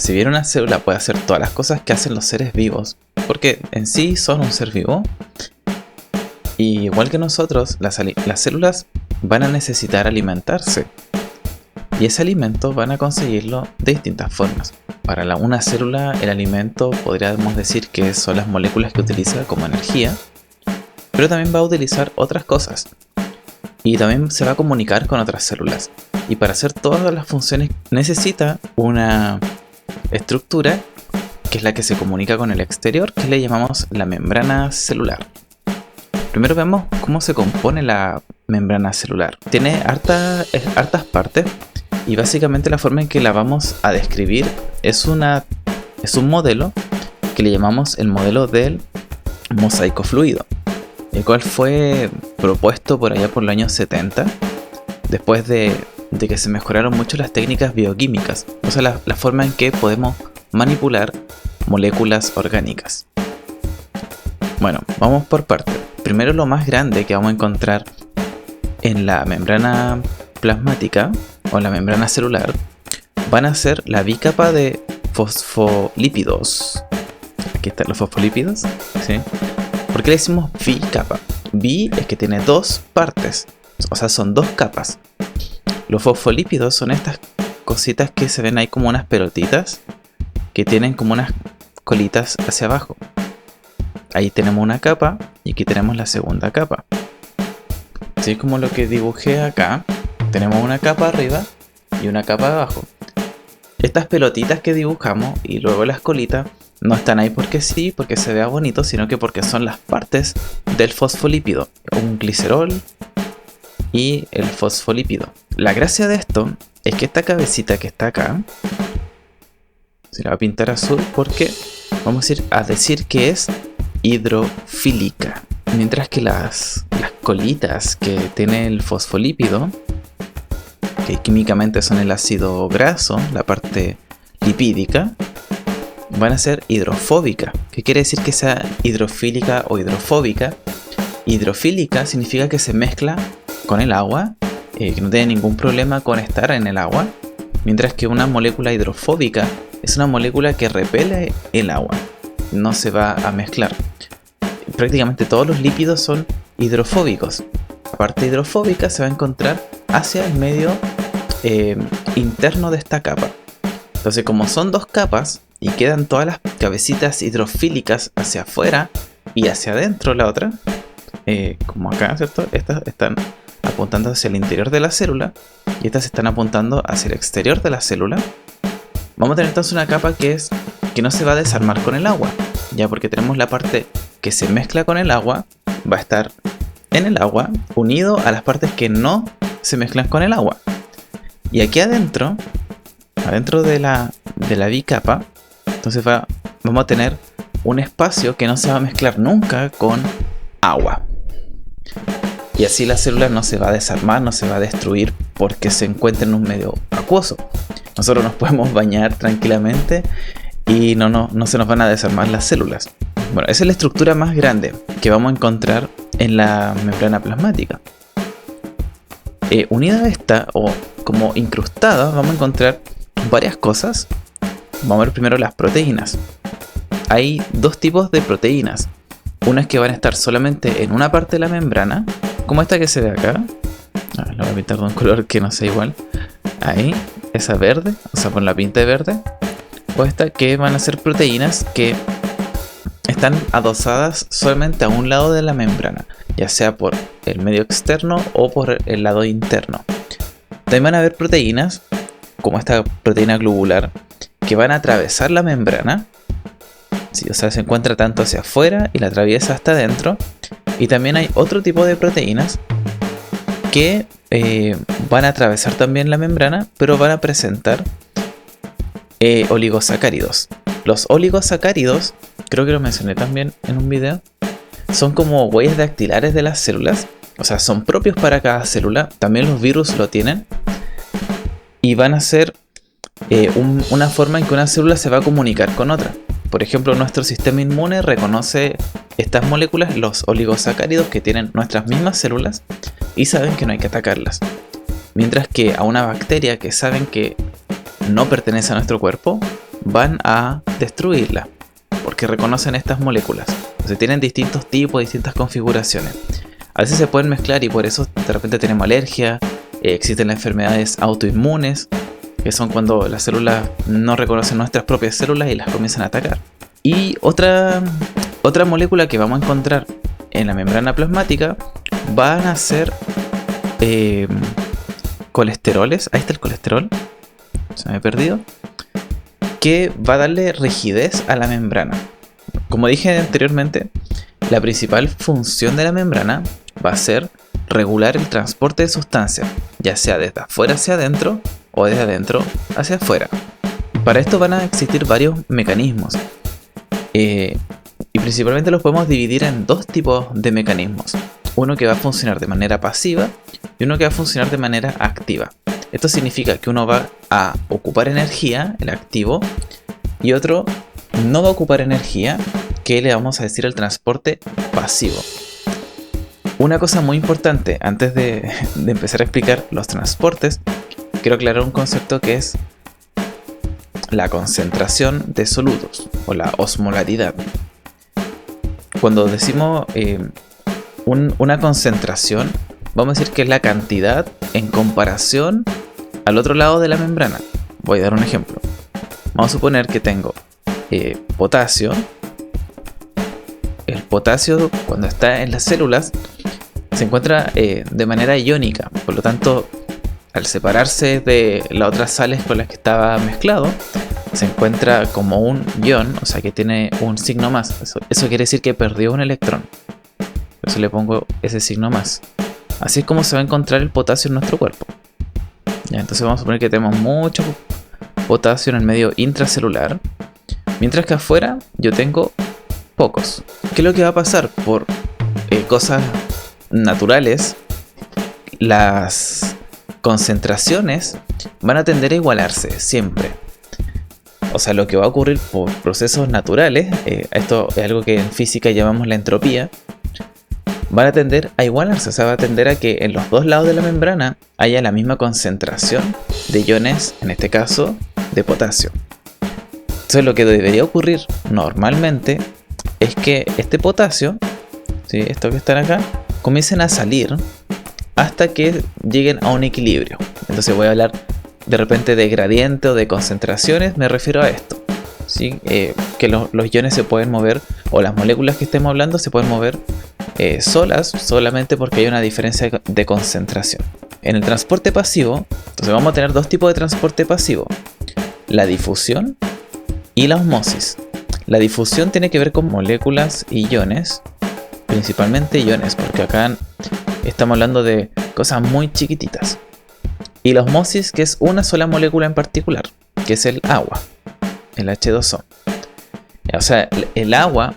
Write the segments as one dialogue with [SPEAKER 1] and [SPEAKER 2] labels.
[SPEAKER 1] si bien una célula puede hacer todas las cosas que hacen los seres vivos, porque en sí son un ser vivo, y igual que nosotros, las células van a necesitar alimentarse. Y ese alimento van a conseguirlo de distintas formas. Para una célula, el alimento podríamos decir que son las moléculas que utiliza como energía, pero también va a utilizar otras cosas. Y también se va a comunicar con otras células. Y para hacer todas las funciones necesita una estructura que es la que se comunica con el exterior, que le llamamos la membrana celular. Primero vemos cómo se compone la membrana celular. Tiene hartas partes. Y básicamente la forma en que la vamos a describir es un modelo que le llamamos el modelo del mosaico fluido, el cual fue propuesto por allá por los años 70, después de que se mejoraron mucho las técnicas bioquímicas, o sea, la forma en que podemos manipular moléculas orgánicas. Bueno, vamos por partes. Primero, lo más grande que vamos a encontrar en la membrana plasmática o la membrana celular van a ser la bicapa de fosfolípidos. Aquí están los fosfolípidos, ¿sí? ¿Por qué le decimos bicapa? Bi es que tiene dos partes, o sea, son dos capas. Los fosfolípidos son estas cositas que se ven ahí como unas pelotitas que tienen como unas colitas hacia abajo. Ahí tenemos una capa y aquí tenemos la segunda capa. Así como lo que dibujé acá. Tenemos una capa arriba y una capa abajo. Estas pelotitas que dibujamos y luego las colitas no están ahí porque sí, porque se vea bonito, sino que porque son las partes del fosfolípido. Un glicerol y el fosfolípido. La gracia de esto es que esta cabecita que está acá, se la va a pintar azul porque vamos a decir que es hidrofílica. Mientras que las colitas que tiene el fosfolípido, que químicamente son el ácido graso, la parte lipídica, van a ser hidrofóbica. ¿Qué quiere decir que sea hidrofílica o hidrofóbica? Hidrofílica significa que se mezcla con el agua, que no tiene ningún problema con estar en el agua, mientras que una molécula hidrofóbica es una molécula que repele el agua, no se va a mezclar. Prácticamente todos los lípidos son hidrofóbicos. La parte hidrofóbica se va a encontrar hacia el medio interno de esta capa. Entonces, como son dos capas y quedan todas las cabecitas hidrofílicas hacia afuera y hacia adentro la otra, como acá, ¿cierto? Estas están apuntando hacia el interior de la célula y estas están apuntando hacia el exterior de la célula. Vamos a tener entonces una capa que no se va a desarmar con el agua, ya, porque tenemos la parte que se mezcla con el agua, va a estar en el agua unido a las partes que no se mezclan con el agua. Y aquí adentro de la bicapa, entonces vamos a tener un espacio que no se va a mezclar nunca con agua. Y así la célula no se va a desarmar, no se va a destruir porque se encuentra en un medio acuoso. Nosotros nos podemos bañar tranquilamente y no se nos van a desarmar las células. Bueno, esa es la estructura más grande que vamos a encontrar en la membrana plasmática. Unida a esta, o como incrustada, vamos a encontrar varias cosas. Vamos a ver primero las proteínas. Hay dos tipos de proteínas. Unas que van a estar solamente en una parte de la membrana, como esta que se ve acá. La voy a pintar de un color que no sea igual. Ahí, esa verde, o sea, con la pinta de verde. O esta que van a ser proteínas que están adosadas solamente a un lado de la membrana, ya sea por el medio externo o por el lado interno. También van a haber proteínas, como esta proteína globular, que van a atravesar la membrana. Sí, o sea, se encuentra tanto hacia afuera y la atraviesa hasta adentro. Y también hay otro tipo de proteínas que van a atravesar también la membrana, pero van a presentar oligosacáridos. Los oligosacáridos, creo que lo mencioné también en un video, son como huellas dactilares de las células. O sea, son propios para cada célula. También los virus lo tienen. Y van a ser una forma en que una célula se va a comunicar con otra. Por ejemplo, nuestro sistema inmune reconoce estas moléculas, los oligosacáridos que tienen nuestras mismas células, y saben que no hay que atacarlas. Mientras que a una bacteria que saben que no pertenece a nuestro cuerpo, van a destruirla, porque reconocen estas moléculas. O sea, tienen distintos tipos, distintas configuraciones. A veces se pueden mezclar y por eso de repente tenemos alergia. Existen las enfermedades autoinmunes, que son cuando las células no reconocen nuestras propias células y las comienzan a atacar. Y otra molécula que vamos a encontrar en la membrana plasmática van a ser colesteroles. Ahí está el colesterol, se me ha perdido, que va a darle rigidez a la membrana. Como dije anteriormente, la principal función de la membrana va a ser regular el transporte de sustancias, ya sea desde afuera hacia adentro o desde adentro hacia afuera. Para esto van a existir varios mecanismos, y principalmente los podemos dividir en dos tipos de mecanismos. Uno que va a funcionar de manera pasiva y uno que va a funcionar de manera activa. Esto significa que uno va a ocupar energía, el activo, y otro no va a ocupar energía, que le vamos a decir el transporte pasivo. Una cosa muy importante antes de empezar a explicar los transportes, quiero aclarar un concepto que es la concentración de solutos o la osmolaridad. Cuando decimos una concentración, vamos a decir que es la cantidad en comparación al otro lado de la membrana. Voy a dar un ejemplo. Vamos a suponer que tengo potasio. El potasio, cuando está en las células, se encuentra de manera iónica. Por lo tanto, al separarse de las otras sales con las que estaba mezclado, se encuentra como un ion, o sea que tiene un signo más. Eso quiere decir que perdió un electrón. Por eso le pongo ese signo más. Así es como se va a encontrar el potasio en nuestro cuerpo. Ya, entonces vamos a suponer que tenemos mucho potasio en el medio intracelular, mientras que afuera yo tengo pocos. ¿Qué es lo que va a pasar? Por cosas naturales, las concentraciones van a tender a igualarse siempre. O sea, lo que va a ocurrir por procesos naturales, esto es algo que en física llamamos la entropía, van a tender a igualarse. O sea, va a tender a que en los dos lados de la membrana haya la misma concentración de iones, en este caso de potasio. Entonces lo que debería ocurrir normalmente es que este potasio, ¿sí?, estos que están acá, comiencen a salir hasta que lleguen a un equilibrio. Entonces voy a hablar de repente de gradiente o de concentraciones, me refiero a esto, ¿sí? Que los iones se pueden mover, o las moléculas que estemos hablando se pueden mover solas, solamente porque hay una diferencia de concentración. En el transporte pasivo, entonces vamos a tener dos tipos de transporte pasivo: la difusión y la osmosis. La difusión tiene que ver con moléculas y iones, principalmente iones, porque acá estamos hablando de cosas muy chiquititas. Y la osmosis, que es una sola molécula en particular, que es el agua, el H2O. O sea, el agua,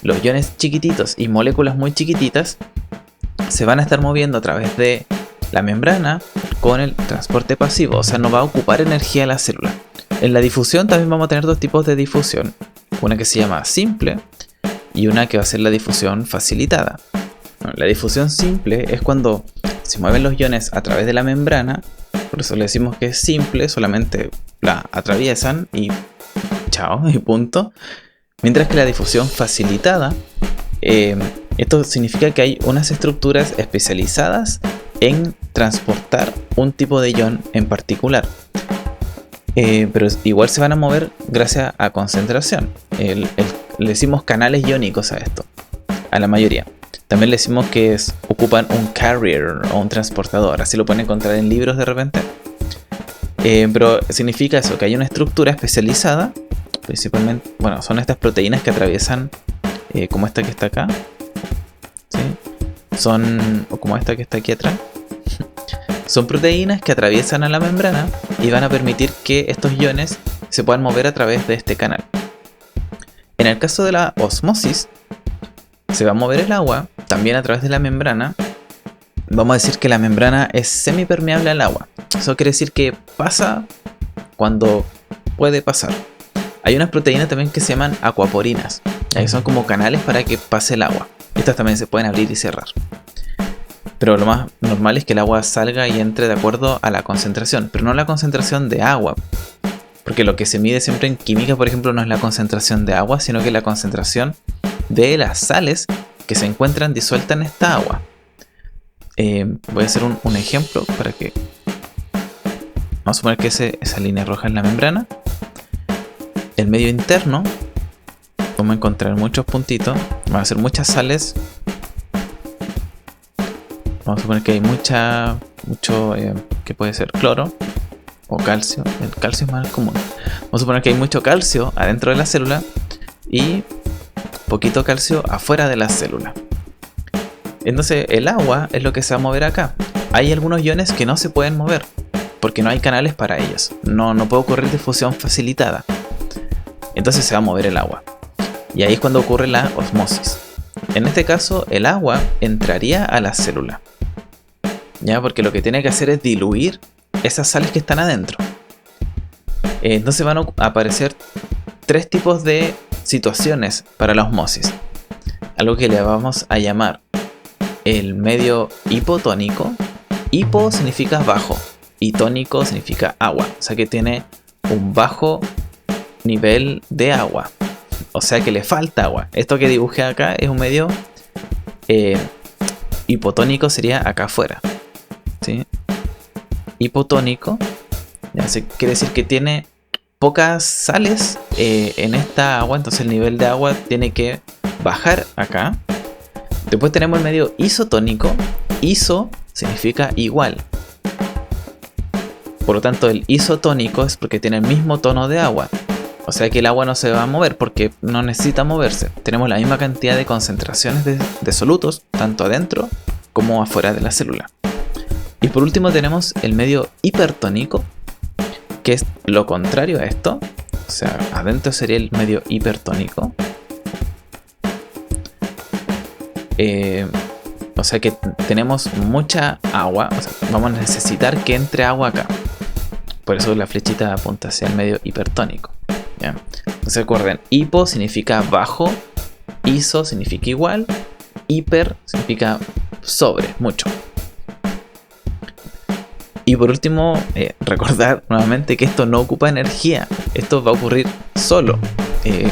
[SPEAKER 1] los iones chiquititos y moléculas muy chiquititas se van a estar moviendo a través de la membrana con el transporte pasivo. O sea, no va a ocupar energía la célula. En la difusión también vamos a tener dos tipos de difusión. Una que se llama simple y una que va a ser la difusión facilitada. La difusión simple es cuando se mueven los iones a través de la membrana, por eso le decimos que es simple, solamente la atraviesan y chao, y punto. Mientras que la difusión facilitada, esto significa que hay unas estructuras especializadas en transportar un tipo de ion en particular. Pero igual se van a mover gracias a concentración. Le decimos canales iónicos a esto, a la mayoría. También le decimos que ocupan un carrier o un transportador, así lo pueden encontrar en libros de repente. Pero significa eso, que hay una estructura especializada, principalmente, bueno, son estas proteínas que atraviesan, como esta que está acá, ¿sí? O como esta que está aquí atrás. Son proteínas que atraviesan a la membrana y van a permitir que estos iones se puedan mover a través de este canal. En el caso de la osmosis, se va a mover el agua también a través de la membrana. Vamos a decir que la membrana es semipermeable al agua. Eso quiere decir que pasa cuando puede pasar. Hay unas proteínas también que se llaman aquaporinas, que son como canales para que pase el agua. Estas también se pueden abrir y cerrar. Pero lo más normal es que el agua salga y entre de acuerdo a la concentración, pero no la concentración de agua, Porque lo que se mide siempre en química, por ejemplo, no es la concentración de agua, sino que la concentración de las sales que se encuentran disueltas en esta agua. Voy a hacer un ejemplo para que... Vamos a suponer que esa línea roja es la membrana. El medio interno, vamos a encontrar muchos puntitos, van a ser muchas sales. Vamos a suponer que hay mucho, que puede ser cloro o calcio. El calcio es más común. Vamos a suponer que hay mucho calcio adentro de la célula y poquito calcio afuera de la célula. Entonces el agua es lo que se va a mover acá. Hay algunos iones que no se pueden mover porque no hay canales para ellos. No puede ocurrir difusión facilitada. Entonces se va a mover el agua. Y ahí es cuando ocurre la osmosis. En este caso el agua entraría a la célula, ¿ya? Porque lo que tiene que hacer es diluir esas sales que están adentro. Entonces van a aparecer tres tipos de situaciones para la osmosis. Algo que le vamos a llamar el medio hipotónico. Hipo significa bajo y tónico significa agua. O sea que tiene un bajo nivel de agua. O sea que le falta agua. Esto que dibujé acá es un medio hipotónico, sería acá afuera, ¿sí? Hipotónico, ya quiere decir que tiene pocas sales en esta agua. Entonces el nivel de agua tiene que bajar acá. Después tenemos el medio isotónico. Iso significa igual. Por lo tanto el isotónico es porque tiene el mismo tono de agua. O sea que el agua no se va a mover porque no necesita moverse. Tenemos la misma cantidad de concentraciones de solutos, tanto adentro como afuera de la célula. Y por último tenemos el medio hipertónico, que es lo contrario a esto. O sea, adentro sería el medio hipertónico. O sea que tenemos mucha agua. O sea, vamos a necesitar que entre agua acá. Por eso la flechita apunta hacia el medio hipertónico. ¿Ya? Entonces recuerden, hipo significa bajo, iso significa igual, hiper significa sobre, mucho. Y por último, recordar nuevamente que esto no ocupa energía. Esto va a ocurrir solo.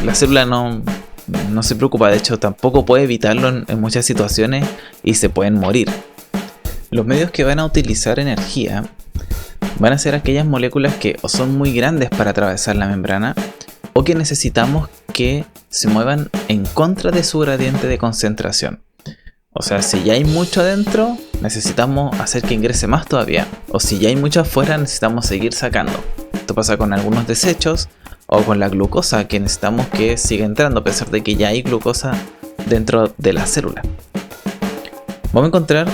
[SPEAKER 1] La célula no se preocupa, de hecho tampoco puede evitarlo en muchas situaciones y se pueden morir. Los medios que van a utilizar energía van a ser aquellas moléculas que o son muy grandes para atravesar la membrana o que necesitamos que se muevan en contra de su gradiente de concentración. O sea, si ya hay mucho adentro, necesitamos hacer que ingrese más todavía. O si ya hay mucho afuera, necesitamos seguir sacando. Esto pasa con algunos desechos o con la glucosa, que necesitamos que siga entrando a pesar de que ya hay glucosa dentro de la célula. Vamos a encontrar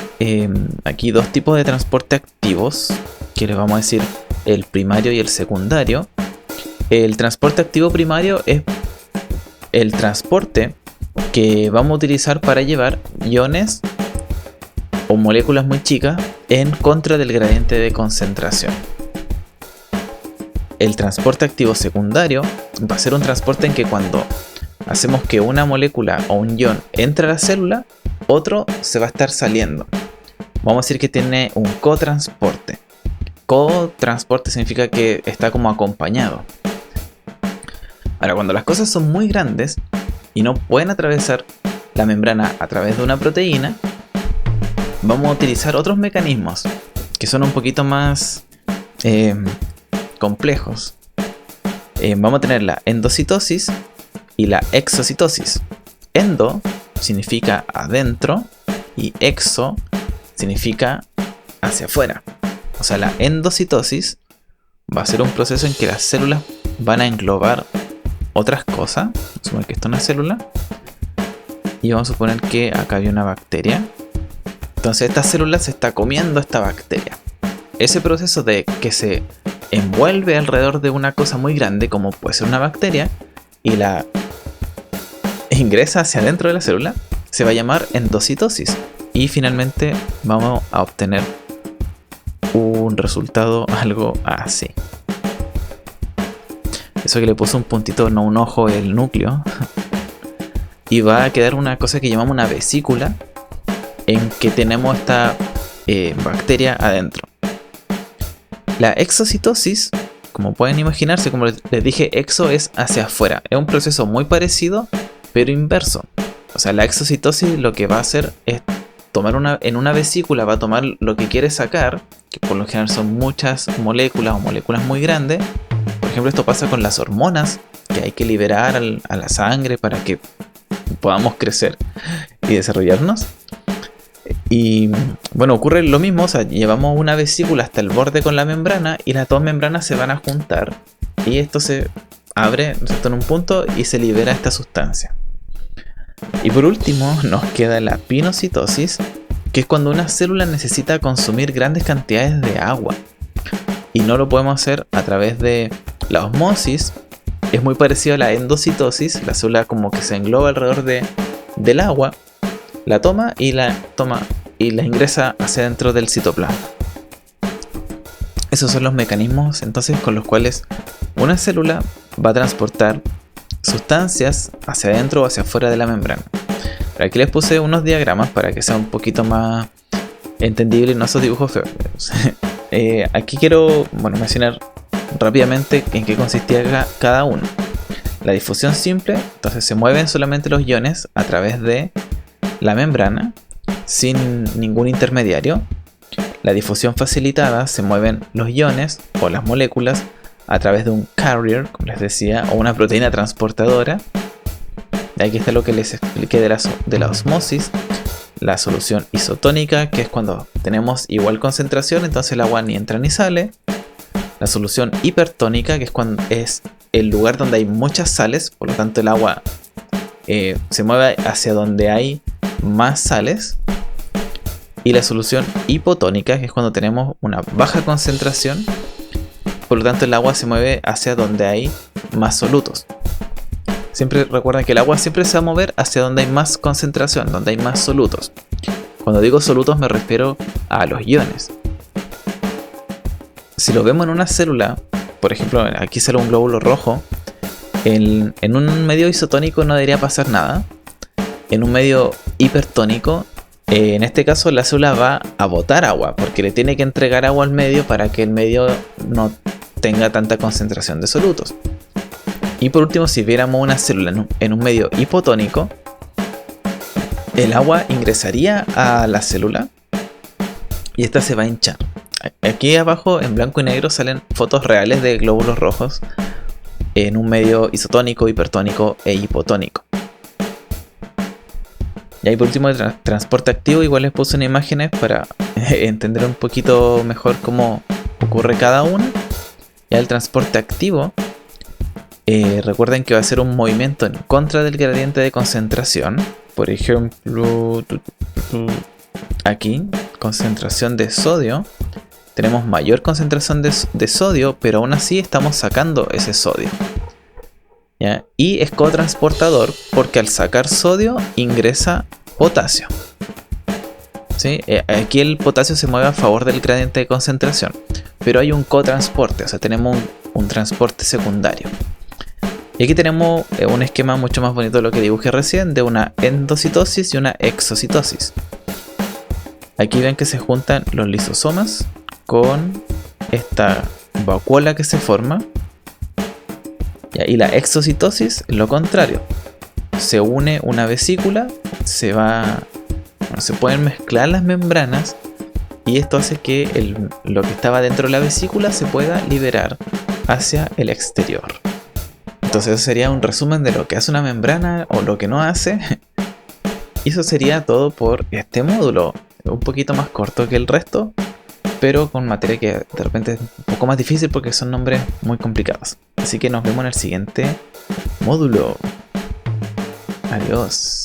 [SPEAKER 1] aquí dos tipos de transporte activos, que les vamos a decir el primario y el secundario. El transporte activo primario es el transporte que vamos a utilizar para llevar iones o moléculas muy chicas en contra del gradiente de concentración. El transporte activo secundario va a ser un transporte en que cuando hacemos que una molécula o un ion entre a la célula, otro se va a estar saliendo. Vamos a decir que tiene un cotransporte. Cotransporte significa que está como acompañado. Ahora, cuando las cosas son muy grandes y no pueden atravesar la membrana a través de una proteína, vamos a utilizar otros mecanismos que son un poquito más complejos. Vamos a tener la endocitosis y la exocitosis. Endo significa adentro y exo significa hacia afuera. O sea, la endocitosis va a ser un proceso en que las células van a englobar otras cosas. Vamos a suponer que esto es una célula y vamos a suponer que acá hay una bacteria. Entonces esta célula se está comiendo esta bacteria. Ese proceso de que se envuelve alrededor de una cosa muy grande, como puede ser una bacteria, y la ingresa hacia adentro de la célula, se va a llamar endocitosis. Y finalmente vamos a obtener un resultado algo así. Eso que le puso un puntito, no un ojo, el núcleo. Y va a quedar una cosa que llamamos una vesícula, en que tenemos esta bacteria adentro. La exocitosis como pueden imaginarse, como les dije, exo es hacia afuera. Es un proceso muy parecido, pero inverso. O sea, la exocitosis lo que va a hacer es tomar en una vesícula, va a tomar lo que quiere sacar, que por lo general son muchas moléculas o moléculas muy grandes. Por ejemplo, esto pasa con las hormonas, que hay que liberar a la sangre para que podamos crecer y desarrollarnos. Y bueno, ocurre lo mismo, o sea, llevamos una vesícula hasta el borde con la membrana y las dos membranas se van a juntar y esto se abre, ¿cierto?, en un punto y se libera esta sustancia. Y por último nos queda la pinocitosis, que es cuando una célula necesita consumir grandes cantidades de agua y no lo podemos hacer a través de la osmosis. Es muy parecido a la endocitosis, la célula como que se engloba alrededor del agua, la toma y la ingresa hacia dentro del citoplasma. Esos son los mecanismos entonces con los cuales una célula va a transportar sustancias hacia adentro o hacia afuera de la membrana. Pero aquí les puse unos diagramas para que sea un poquito más entendible y no esos dibujos feos. Aquí quiero mencionar rápidamente en qué consistía cada uno. La difusión simple, entonces se mueven solamente los iones a través de la membrana sin ningún intermediario. La difusión facilitada, se mueven los iones o las moléculas a través de un carrier, como les decía, o una proteína transportadora. Y aquí está lo que les expliqué de la osmosis. La solución isotónica, que es cuando tenemos igual concentración, entonces el agua ni entra ni sale. La solución hipertónica, que es cuando es el lugar donde hay muchas sales, por lo tanto el agua se mueve hacia donde hay más sales. Y la solución hipotónica, que es cuando tenemos una baja concentración, por lo tanto el agua se mueve hacia donde hay más solutos. Siempre recuerden que el agua siempre se va a mover hacia donde hay más concentración, donde hay más solutos. Cuando digo solutos me refiero a los iones. Si lo vemos en una célula, por ejemplo, aquí sale un glóbulo rojo, en un medio isotónico no debería pasar nada. En un medio hipertónico, en este caso la célula va a botar agua, porque le tiene que entregar agua al medio para que el medio no tenga tanta concentración de solutos. Y por último, si viéramos una célula en un medio hipotónico, el agua ingresaría a la célula y esta se va a hinchar. Aquí abajo en blanco y negro salen fotos reales de glóbulos rojos en un medio isotónico, hipertónico e hipotónico. Y ahí por último el transporte activo, igual les puse unas imágenes para entender un poquito mejor cómo ocurre cada una. Ya el transporte activo, recuerden que va a ser un movimiento en contra del gradiente de concentración. Por ejemplo, aquí, concentración de sodio. Tenemos mayor concentración de sodio, pero aún así estamos sacando ese sodio. ¿Ya? Y es cotransportador porque al sacar sodio ingresa potasio. ¿Sí? Aquí el potasio se mueve a favor del gradiente de concentración, pero hay un cotransporte, o sea, tenemos un transporte secundario. Y aquí tenemos un esquema mucho más bonito de lo que dibujé recién, de una endocitosis y una exocitosis. Aquí ven que se juntan los lisosomas con esta vacuola que se forma. Y la exocitosis es lo contrario. Se une una vesícula, se pueden mezclar las membranas y esto hace que lo que estaba dentro de la vesícula se pueda liberar hacia el exterior. Entonces eso sería un resumen de lo que hace una membrana o lo que no hace. Y eso sería todo por este módulo. Un poquito más corto que el resto, pero con materia que de repente es un poco más difícil porque son nombres muy complicados. Así que nos vemos en el siguiente módulo. Adiós.